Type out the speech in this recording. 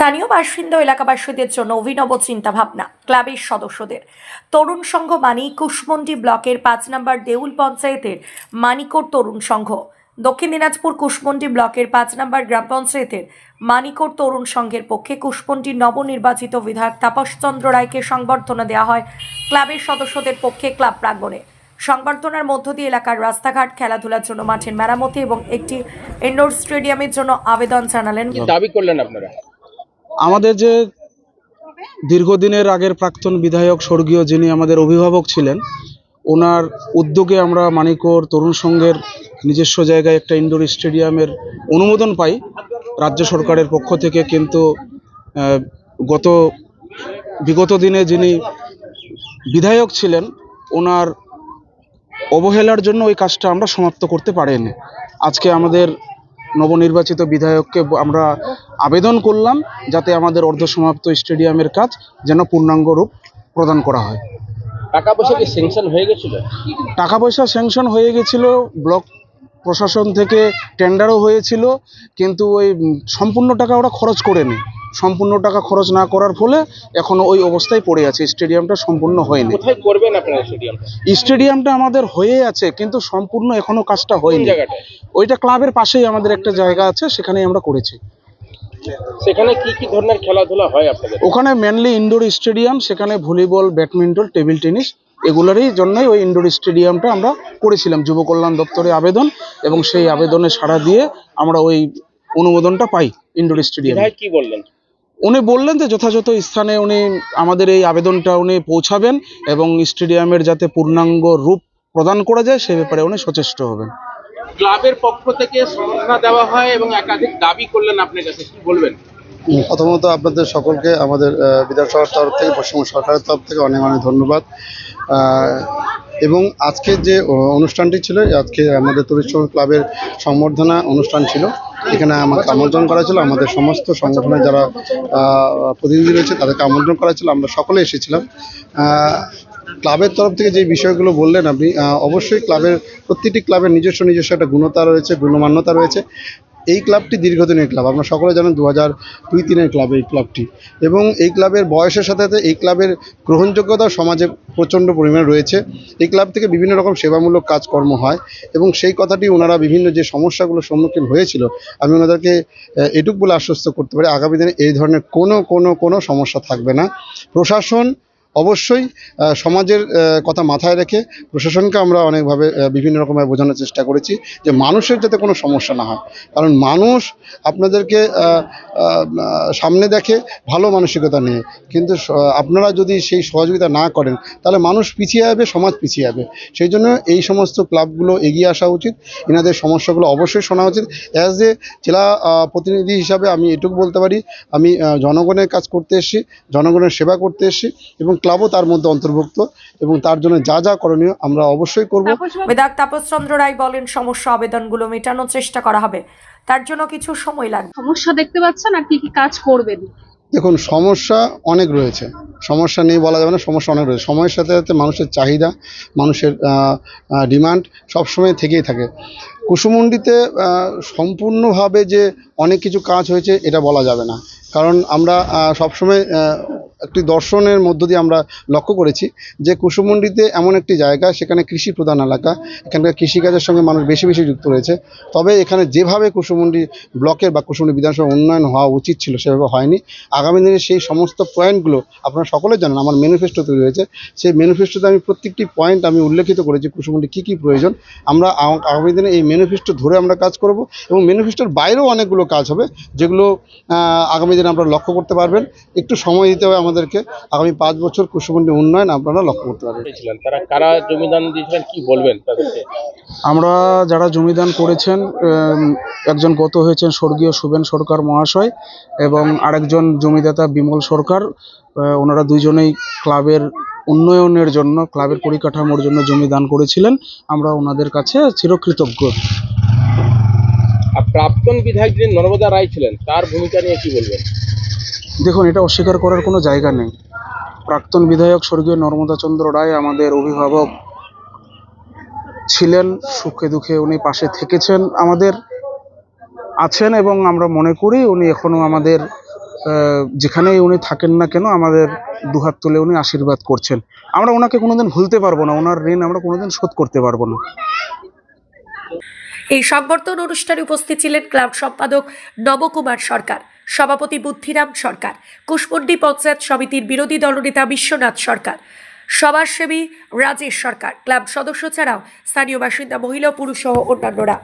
স্থানীয় বাসিন্দা ও এলাকাবাসীদের জন্য অভিনব চিন্তাভাবনা ক্লাবের সদস্যদের। তরুণ সংঘ মানি কুশমন্ডি ব্লকের ৫ নম্বর দেউল পঞ্চায়েতের মানিকোট তরুণ সংঘ। দক্ষিণ দিনাজপুর কুশমন্ডি ব্লকের ৫ নম্বর গ্রাম পঞ্চায়েতের মানিকোট তরুণ সংঘের পক্ষে কুশমন্ডির নবনির্বাচিত বিধায়ক তাপস চন্দ্র রায়কে সংবর্ধনা দেওয়া হয় ক্লাবের সদস্যদের পক্ষে ক্লাব প্রাঙ্গণে। সংবর্ধনার মধ্য দিয়ে এলাকার রাস্তাঘাট, খেলাধুলার জন্য মাঠের মেরামতি এবং একটি ইনডোর স্টেডিয়ামের জন্য আবেদন জানালেন। দাবি করলেন আপনারা? আমাদের যে দীর্ঘদিনের আগের প্রাক্তন বিধায়ক স্বর্গীয় যিনি আমাদের অভিভাবক ছিলেন, ওনার উদ্যোগে আমরা মানিকোট তরুণ সংঘের নিজস্ব জায়গায় একটা ইনডোর স্টেডিয়ামের অনুমোদন পাই রাজ্য সরকারের পক্ষ থেকে। কিন্তু বিগত দিনে যিনি বিধায়ক ছিলেন, ওনার অবহেলার জন্য ওই কাজটা আমরা সমাপ্ত করতে পারিনি। আজকে আমাদের নবনির্বাচিত বিধায়ককে আমরা আবেদন করলাম যাতে আমাদের অর্ধসমাপ্ত স্টেডিয়ামের কাজ যেন পূর্ণাঙ্গ রূপ প্রদান করা হয়। টাকা পয়সা কি স্যাংশন হয়ে গেছিল? টাকা পয়সা স্যাংশন হয়ে গেছিল, ব্লক প্রশাসন থেকে টেন্ডারও হয়েছিল, কিন্তু ওই সম্পূর্ণ টাকা ওরা খরচ করেনি। সম্পূর্ণ টাকা খরচ না করার ফলে এখনো ওই অবস্থায় পড়ে আছে, স্টেডিয়ামটা সম্পূর্ণ হয়নি। কোথায় করবেন আপনারা স্টেডিয়ামটা? স্টেডিয়ামটা আমাদের হয়ে আছে কিন্তু সম্পূর্ণ এখনো কাজটা হয়নি। জায়গাটায় ওইটা ক্লাবের পাশেই আমাদের একটা জায়গা আছে, সেখানেই আমরা করেছি। সেখানে কি কি ধরনের খেলাধুলা হয় আপনাদের? ওখানে মেনলি ইনডোর স্টেডিয়াম, সেখানে ভলিবল, ব্যাডমিন্টন, টেবিল টেনিস এগুলোরই জন্যই ওই ইনডোর স্টেডিয়ামটা আমরা করেছিলাম যুব কল্যাণ দপ্তরে আবেদন, এবং সেই আবেদনে সাড়া দিয়ে আমরা ওই অনুমোদনটা পাই ইনডোর স্টেডিয়াম। কি বললেন? উনি বললেন যে যথাযথ স্থানে উনি আমাদের এই আবেদনটা উনি পৌঁছাবেন এবং স্টেডিয়ামের যাতে পূর্ণাঙ্গ রূপ প্রদান করা যায় সে ব্যাপারে উনি সচেষ্ট হবেন। ক্লাবের পক্ষ থেকে সম্মাননা দেওয়া হয় এবং একাধিক দাবি করলেন আপনার কাছে, কি বলবেন? প্রথমত আপনাদের সকলকে আমাদের বিধানসভার তরফ থেকে, পশ্চিমবঙ্গ সরকারের তরফ থেকে অনেক অনেক ধন্যবাদ। এবং আজকে যে অনুষ্ঠানটি ছিল, আজকে আমাদের তরুণ সংঘ ক্লাবের সংবর্ধনা অনুষ্ঠান ছিল। এখানে আমাকে আমন্ত্রণ করা ছিল, আমাদের সমস্ত সংগঠনের যারা প্রতিনিধি রয়েছে তাদেরকে আমন্ত্রণ করা ছিল, আমরা সকলে এসেছিলাম। ক্লাবের তরফ থেকে যে বিষয়গুলো বললেন আপনি, অবশ্যই প্রতিটি ক্লাবের নিজস্ব একটা গুণতা রয়েছে, গুণমান্যতা রয়েছে। এই ক্লাবটি দীর্ঘদিনের ক্লাব, আপনারা সকলে জানেন 2002-03 ক্লাব এই ক্লাবটি, এবং এই ক্লাবের বয়সের সাথে সাথে এই ক্লাবের গ্রহণযোগ্যতা সমাজে প্রচণ্ড পরিমাণে রয়েছে। এই ক্লাব থেকে বিভিন্ন রকম সেবামূলক কাজকর্ম হয় এবং সেই কথাটি ওনারা বিভিন্ন যে সমস্যাগুলোর সম্মুখীন হয়েছিল, আমি ওনাদেরকে এটুকু বলে আশ্বস্ত করতে পারি আগামী দিনে এই ধরনের কোনো সমস্যা থাকবে না। প্রশাসন অবশ্যই সমাজের কথা মাথায় রেখে প্রশাসনকে আমরা অনেকভাবে বিভিন্ন রকমভাবে বোঝানোর চেষ্টা করেছি যে মানুষের যাতে কোনো সমস্যা না হয়, কারণ মানুষ আপনাদেরকে সামনে দেখে ভালো মানসিকতা নিয়ে, কিন্তু আপনারা যদি সেই সহযোগিতা না করেন তাহলে মানুষ পিছিয়ে যাবে, সমাজ পিছিয়ে যাবে। সেই জন্য এই সমস্ত ক্লাবগুলো এগিয়ে আসা উচিত, এনাদের সমস্যাগুলো অবশ্যই শোনা উচিত। অ্যাজ এ জেলা প্রতিনিধি হিসাবে আমি এটুকু বলতে পারি, আমি জনগণের কাজ করতে এসেছি, জনগণের সেবা করতে এসেছি, এবং ক্লাবও তার মধ্যে অন্তর্ভুক্ত, এবং তার জন্য যা করণীয় আমরা অবশ্যই করব। বিধায়ক তাপস চন্দ্র রায় বলেন, সমস্যা আবেদনগুলো মেটানোর চেষ্টা করা হবে, তার জন্য কিছু সময় লাগবে। সমস্যা দেখতে পাচ্ছেন আর কি কি কাজ করবেন? দেখুন, সমস্যা অনেক রয়েছে, সমস্যা নেই বলা যাবে না, সমস্যা অনেক রয়েছে। সময়ের সাথে সাথে মানুষের চাহিদা, মানুষের ডিমান্ড সবসময় থেকেই থাকে। কুশমন্ডিতে সম্পূর্ণভাবে যে অনেক কিছু কাজ হয়েছে এটা বলা যাবে না, কারণ আমরা সবসময় একটি দর্শনের মধ্য দিয়ে আমরা লক্ষ্য করেছি যে কুশমন্ডিতে এমন একটি জায়গা, সেখানে কৃষি প্রধান এলাকা, এখানকার কৃষিকাজের সঙ্গে মানুষ বেশি যুক্ত রয়েছে। তবে এখানে যেভাবে কুশমন্ডি ব্লকের বা কুশমন্ডি বিধানসভা উন্নয়ন হওয়া উচিত ছিল সেভাবে হয়নি। আগামী দিনে সেই সমস্ত পয়েন্টগুলো আপনারা সকলে জানেন, আমার ম্যানিফেস্টো তৈরি হয়েছে, সেই ম্যানিফেস্টোতে আমি প্রত্যেকটি পয়েন্ট আমি উল্লেখিত করেছি কুশমন্ডি কী প্রয়োজন। আমরা আগামী দিনে এই ম্যানিফেস্টো ধরে আমরা কাজ করব, এবং ম্যানিফেস্টোর বাইরেও অনেকগুলো কাজ হবে যেগুলো আগামী দিনে আপনারা লক্ষ্য করতে পারবেন। একটু সময় দিতে হবে আমাদেরকে, আগামী 5 বছর কুশমন্ডি উন্নয়ন আপনারা লক্ষ্য করতে পারবেন। তারা কারা জমিদান দিয়েছিলেন, কি বলবেন তাদেরকে? আমরা যারা জমিদান করেছেন, একজন গত হয়েছেন স্বর্গীয় শুভেন সরকার মহাশয়, এবং আরেকজন জমিদাতা বিমল সরকার। ওনারা দুইজনেই ক্লাবের উন্নয়নের জন্য, ক্লাবের পরিকাঠামোর জন্য জমি দান করেছিলেন। আমরা ওনাদের কাছে চিরকৃতজ্ঞ। আর প্রাক্তন বিধায়ক যিনি নর্মদা রায় ছিলেন, তার ভূমিকা নিয়ে কি বলবেন? দেখুন, এটা অস্বীকার করার কোনো জায়গা নেই। প্রাক্তন বিধায়ক স্বর্গীয় নর্মদা চন্দ্র রায় আমাদের অভিভাবক ছিলেন, সুখে দুঃখে উনি পাশে থেকেছেন, আমাদের আছেন, এবং আমরা মনে করি উনি এখনো আমাদের যেখানেই উনি থাকেন না কেন আমাদের দুহাত তুলে উনি আশীর্বাদ করছেন। আমরা ওনাকে কোনোদিন ভুলতে পারবো না, ওনার ঋণ আমরা কোনোদিন শোধ করতে পারবো না। এই সংবর্ধনা অনুষ্ঠানে উপস্থিত ছিলেন ক্লাব সম্পাদক নবকুমার সরকার, সভাপতি বুদ্ধিরাম সরকার, কুশমন্ডি পঞ্চায়েত সমিতির বিরোধী দলনেতা বিশ্বনাথ সরকার, সমাজসেবী রাজেশ সরকার, ক্লাব সদস্য ছাড়াও স্থানীয় বাসিন্দা, মহিলা ও পুরুষ সহ অন্যান্যরা।